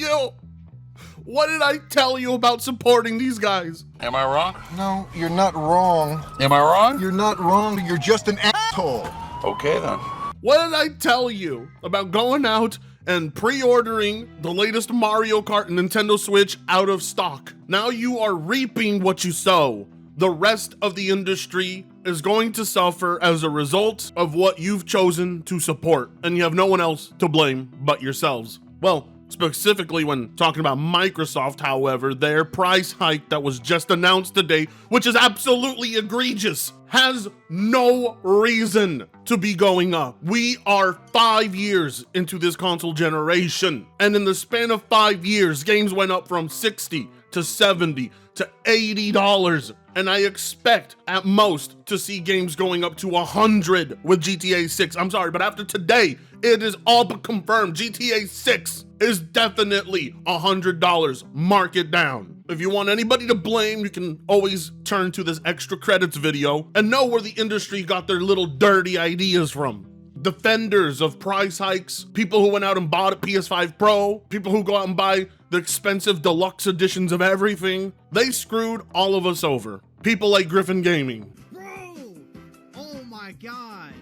you? What did I tell you about supporting these guys? Am I wrong? No, you're not wrong. Am I wrong? You're not wrong. You're just an asshole. Okay then. What did I tell you about going out and pre-ordering the latest Mario Kart and Nintendo Switch out of stock? Now you are reaping what you sow. The rest of the industry is going to suffer as a result of what you've chosen to support, and you have no one else to blame but yourselves. Well, specifically when talking about Microsoft, however, their price hike that was just announced today, which is absolutely egregious, has no reason to be going up. We are 5 years into this console generation, and in the span of 5 years, games went up from $60 to $70 to $80, and I expect at most to see games going up to $100 with GTA 6. I'm sorry, but after today, it is all but confirmed. GTA 6 is definitely $100. Mark it down. If you want anybody to blame, you can always turn to this extra credits video and know where the industry got their little dirty ideas from. Defenders of price hikes, people who went out and bought a PS5 Pro, people who go out and buy the expensive deluxe editions of everything, they screwed all of us over. People like Griffin Gaming. Bro! Oh my god.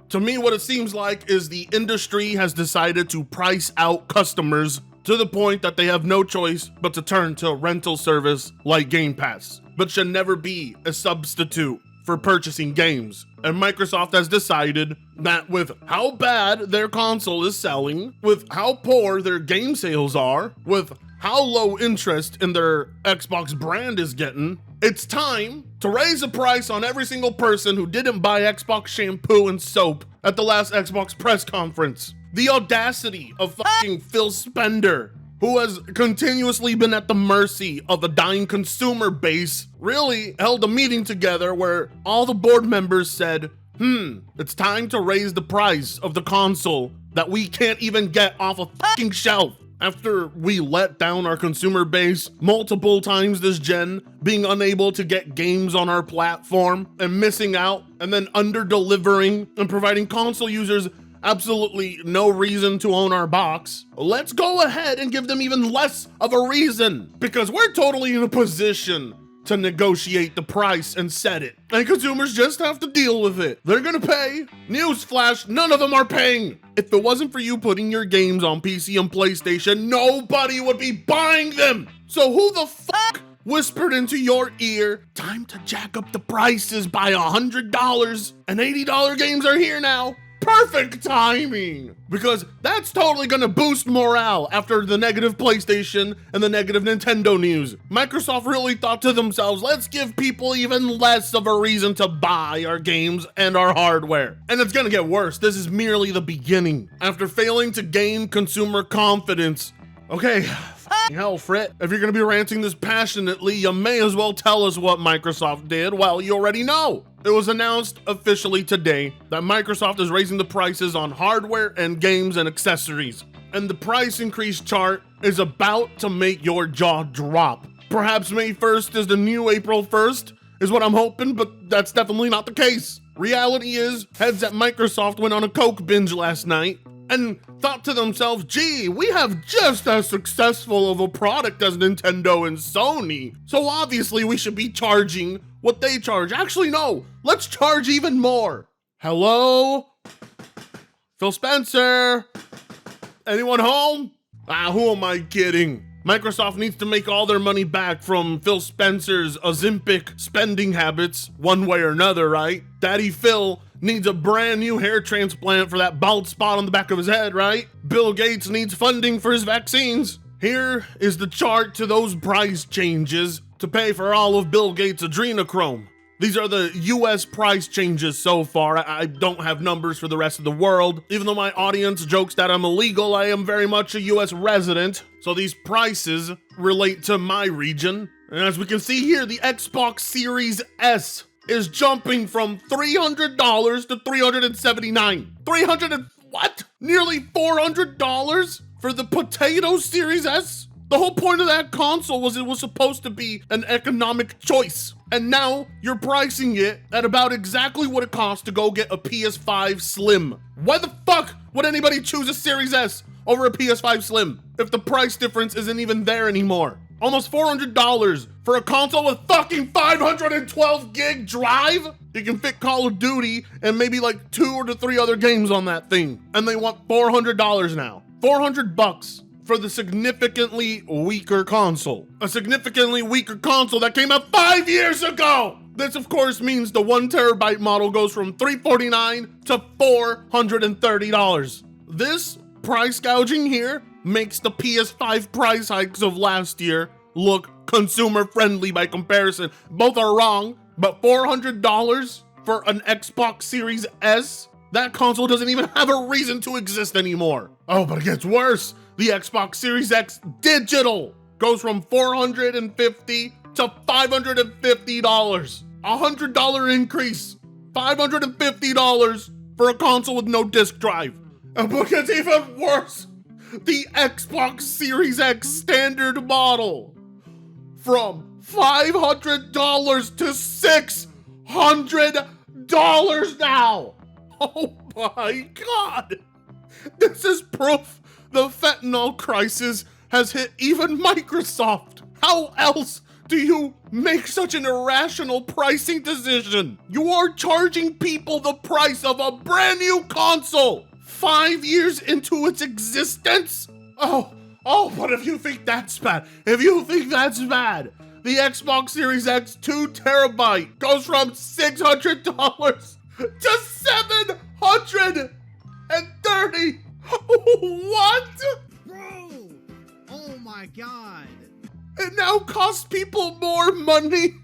To me, what it seems like is the industry has decided to price out customers to the point that they have no choice but to turn to a rental service like Game Pass, but should never be a substitute for purchasing games. And Microsoft has decided that with how bad their console is selling, with how poor their game sales are, with how low interest in their Xbox brand is getting, it's time to raise the price on every single person who didn't buy Xbox shampoo and soap at the last Xbox press conference. The audacity of fucking Phil Spencer, who has continuously been at the mercy of a dying consumer base, really held a meeting together where all the board members said, it's time to raise the price of the console that we can't even get off a fucking shelf. After we let down our consumer base multiple times this gen, being unable to get games on our platform and missing out, and then under-delivering and providing console users absolutely no reason to own our box, let's go ahead and give them even less of a reason, because we're totally in a position to negotiate the price and set it. And consumers just have to deal with it. They're gonna pay. Newsflash, none of them are paying. If it wasn't for you putting your games on PC and PlayStation, nobody would be buying them. So who the fuck whispered into your ear, time to jack up the prices by $100, and $80 games are here now? Perfect timing, because that's totally gonna boost morale after the negative PlayStation and the negative Nintendo news. Microsoft really thought to themselves, let's give people even less of a reason to buy our games and our hardware. And it's gonna get worse. This is merely the beginning. After failing to gain consumer confidence, okay, hell, Frit, if you're gonna be ranting this passionately, you may as well tell us what Microsoft did. Well, you already know. It was announced officially today that Microsoft is raising the prices on hardware and games and accessories. And the price increase chart is about to make your jaw drop. Perhaps May 1st is the new April 1st, is what I'm hoping, but that's definitely not the case. Reality is, heads at Microsoft went on a Coke binge last night and thought to themselves, gee, we have just as successful of a product as Nintendo and Sony, so obviously we should be charging what they charge. Actually, no, let's charge even more. Hello? Phil Spencer? Anyone home? Who am I kidding? Microsoft needs to make all their money back from Phil Spencer's Ozempic spending habits, one way or another, right? Daddy Phil needs a brand new hair transplant for that bald spot on the back of his head, right? Bill Gates needs funding for his vaccines. Here is the chart to those price changes to pay for all of Bill Gates' adrenochrome. These are the US price changes so far. I don't have numbers for the rest of the world. Even though my audience jokes that I'm illegal, I am very much a US resident. So these prices relate to my region. And as we can see here, the Xbox Series S is jumping from $300 to $379. What? Nearly $400 for the Potato Series S? The whole point of that console was it was supposed to be an economic choice. And now you're pricing it at about exactly what it costs to go get a PS5 Slim. Why the fuck would anybody choose a Series S over a PS5 Slim if the price difference isn't even there anymore? Almost $400 for a console with fucking 512 gig drive? You can fit Call of Duty and maybe like 2 or 3 other games on that thing. And they want $400 now. $400 for the significantly weaker console. A significantly weaker console that came out 5 years ago! This of course means the 1 terabyte model goes from $349 to $430. This price gouging here makes the PS5 price hikes of last year look consumer friendly by comparison. Both are wrong, but $400 for an Xbox Series S? That console doesn't even have a reason to exist anymore. Oh, but it gets worse. The Xbox Series X digital goes from $450 to $550. $100 increase. $550 for a console with no disc drive. And what gets even worse, the Xbox Series X standard model from $500 to $600 now. Oh my God. This is proof the fentanyl crisis has hit even Microsoft. How else do you make such an irrational pricing decision? You are charging people the price of a brand new console 5 years into its existence? Oh, but if you think that's bad, the Xbox Series X 2 terabyte goes from $600 to $730. What? Bro! Oh my God! It now costs people more money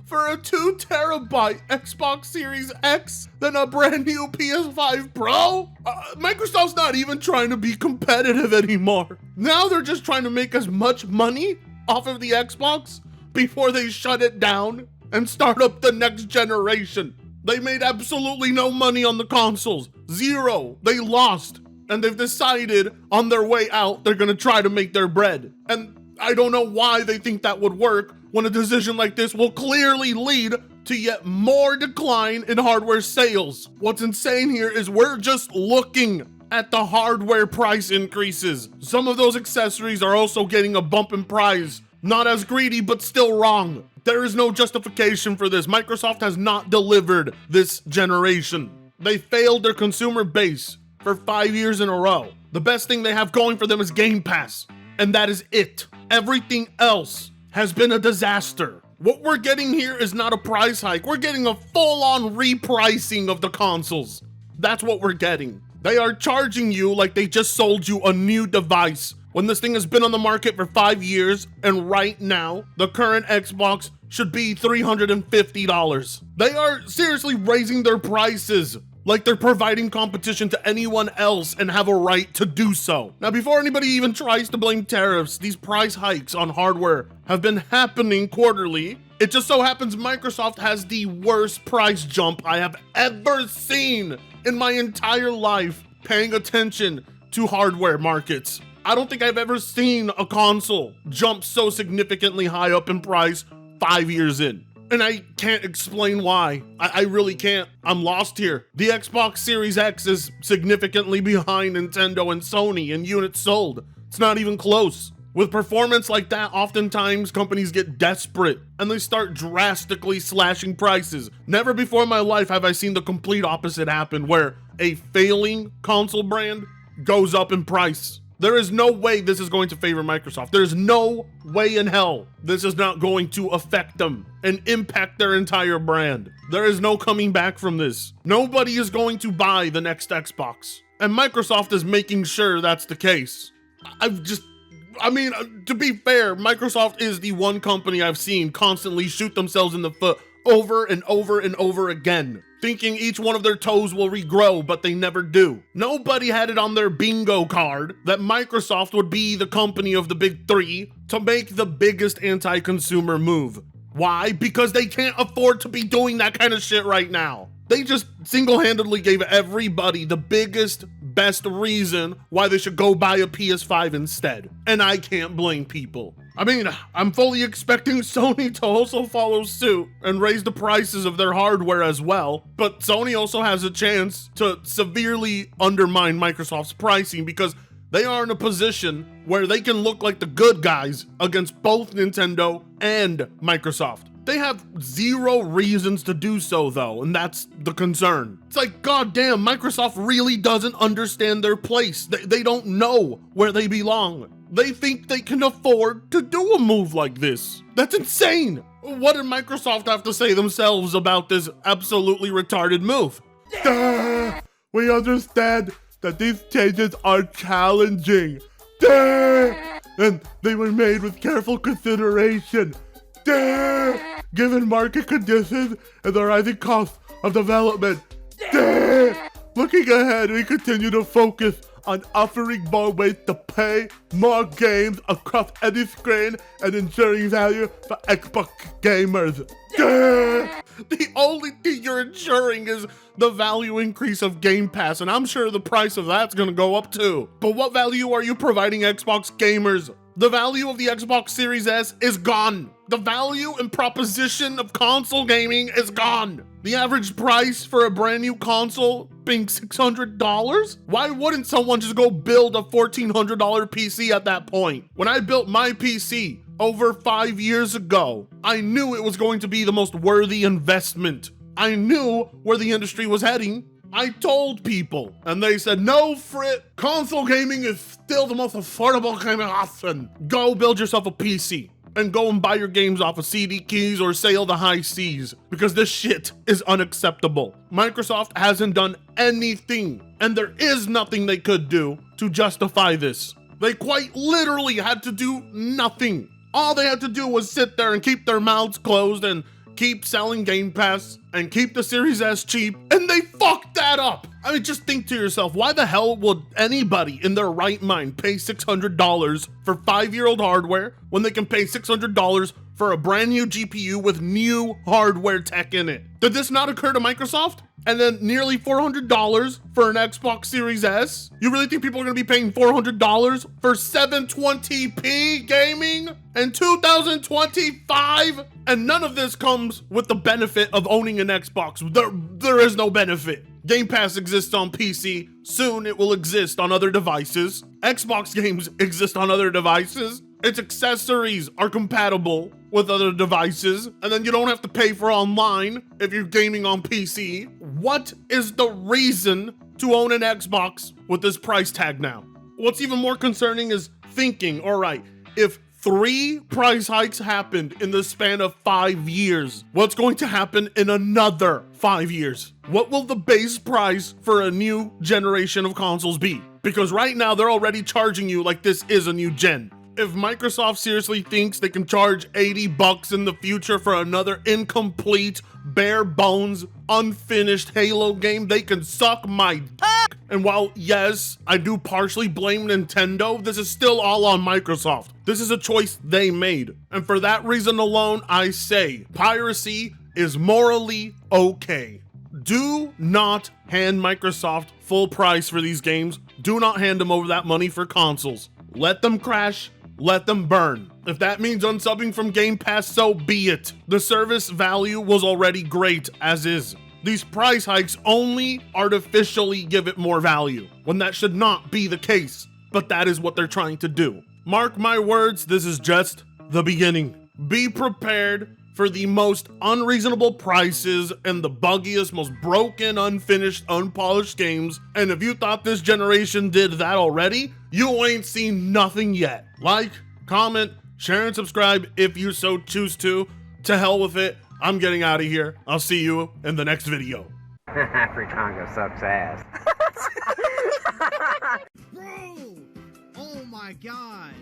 for a 2 terabyte Xbox Series X than a brand new PS5 Pro? Microsoft's not even trying to be competitive anymore. Now they're just trying to make as much money off of the Xbox before they shut it down and start up the next generation. They made absolutely no money on the consoles. Zero. They lost. And they've decided on their way out, they're gonna try to make their bread. And I don't know why they think that would work when a decision like this will clearly lead to yet more decline in hardware sales. What's insane here is we're just looking at the hardware price increases. Some of those accessories are also getting a bump in price. Not as greedy, but still wrong. There is no justification for this. Microsoft has not delivered this generation. They failed their consumer base for 5 years in a row. The best thing they have going for them is Game Pass, and that is it. Everything else has been a disaster. What we're getting here is not a price hike. We're getting a full-on repricing of the consoles. That's what we're getting. They are charging you like they just sold you a new device when this thing has been on the market for 5 years, and right now, the current Xbox should be $350. They are seriously raising their prices like they're providing competition to anyone else and have a right to do so. Now, before anybody even tries to blame tariffs, these price hikes on hardware have been happening quarterly. It just so happens Microsoft has the worst price jump I have ever seen in my entire life paying attention to hardware markets. I don't think I've ever seen a console jump so significantly high up in price 5 years in. And I can't explain why. I really can't. I'm lost here. The Xbox Series X is significantly behind Nintendo and Sony in units sold. It's not even close. With performance like that, oftentimes companies get desperate and they start drastically slashing prices. Never before in my life have I seen the complete opposite happen, where a failing console brand goes up in price. There is no way this is going to favor Microsoft. There's no way in hell this is not going to affect them and impact their entire brand. There is no coming back from this. Nobody is going to buy the next Xbox. And Microsoft is making sure that's the case. To be fair, Microsoft is the one company I've seen constantly shoot themselves in the foot over and over and over again, thinking each one of their toes will regrow, but they never do. Nobody had it on their bingo card that Microsoft would be the company of the big three to make the biggest anti-consumer move. Why? Because they can't afford to be doing that kind of shit right now. They just single-handedly gave everybody the biggest, best reason why they should go buy a PS5 instead. And I can't blame people. I'm fully expecting Sony to also follow suit and raise the prices of their hardware as well. But Sony also has a chance to severely undermine Microsoft's pricing because They are in a position where they can look like the good guys against both Nintendo and Microsoft. They have zero reasons to do so though, and that's the concern. It's like, goddamn, Microsoft really doesn't understand their place. They don't know where they belong. They think they can afford to do a move like this. That's insane. What did Microsoft have to say themselves about this absolutely retarded move? We understand that these changes are challenging. And they were made with careful consideration. Given market conditions and the rising cost of development. Looking ahead, we continue to focus on offering more ways to play more games across any screen and ensuring value for Xbox gamers. The only thing you're ensuring is the value increase of Game Pass, and I'm sure the price of that's gonna go up too. But what value are you providing Xbox gamers? The value of the Xbox Series S is gone. The value and proposition of console gaming is gone. The average price for a brand new console being $600? Why wouldn't someone just go build a $1,400 PC at that point? When I built my PC over 5 years ago, I knew it was going to be the most worthy investment. I knew where the industry was heading. I told people, and they said, no, Frit, console gaming is still the most affordable gaming option. Go build yourself a PC and go and buy your games off of CD keys or sail the high seas, because this shit is unacceptable. Microsoft hasn't done anything, and there is nothing they could do to justify this. They quite literally had to do nothing. All they had to do was sit there and keep their mouths closed and keep selling Game Pass and keep the Series S cheap, and they fucked that up. I mean, just think to yourself, why the hell would anybody in their right mind pay $600 for 5-year-old hardware when they can pay $600 for a brand new GPU with new hardware tech in it? Did this not occur to Microsoft? And then nearly $400 for an Xbox Series S? You really think people are gonna be paying $400 for 720p gaming in 2025? And none of this comes with the benefit of owning an Xbox. There is no benefit. Game Pass exists on PC. Soon it will exist on other devices. Xbox games exist on other devices. Its accessories are compatible with other devices, and then you don't have to pay for online if you're gaming on PC. What is the reason to own an Xbox with this price tag now? What's even more concerning is thinking, all right, if 3 price hikes happened in the span of 5 years, what's going to happen in another 5 years? What will the base price for a new generation of consoles be? Because right now they're already charging you like this is a new gen. If Microsoft seriously thinks they can charge $80 in the future for another incomplete, bare bones, unfinished Halo game, they can suck my dick. And while, yes, I do partially blame Nintendo, this is still all on Microsoft. This is a choice they made. And for that reason alone, I say piracy is morally okay. Do not hand Microsoft full price for these games. Do not hand them over that money for consoles. Let them crash. Let them burn. If that means unsubbing from Game Pass, so be it. The service value was already great as is. These price hikes only artificially give it more value, when that should not be the case. But that is what they're trying to do. Mark my words, this is just the beginning. Be prepared for the most unreasonable prices and the buggiest, most broken, unfinished, unpolished games. And if you thought this generation did that already, you ain't seen nothing yet. Like, comment, share, and subscribe if you so choose to. To hell with it. I'm getting out of here. I'll see you in the next video. Fritongo sucks ass. Bro! Oh my god!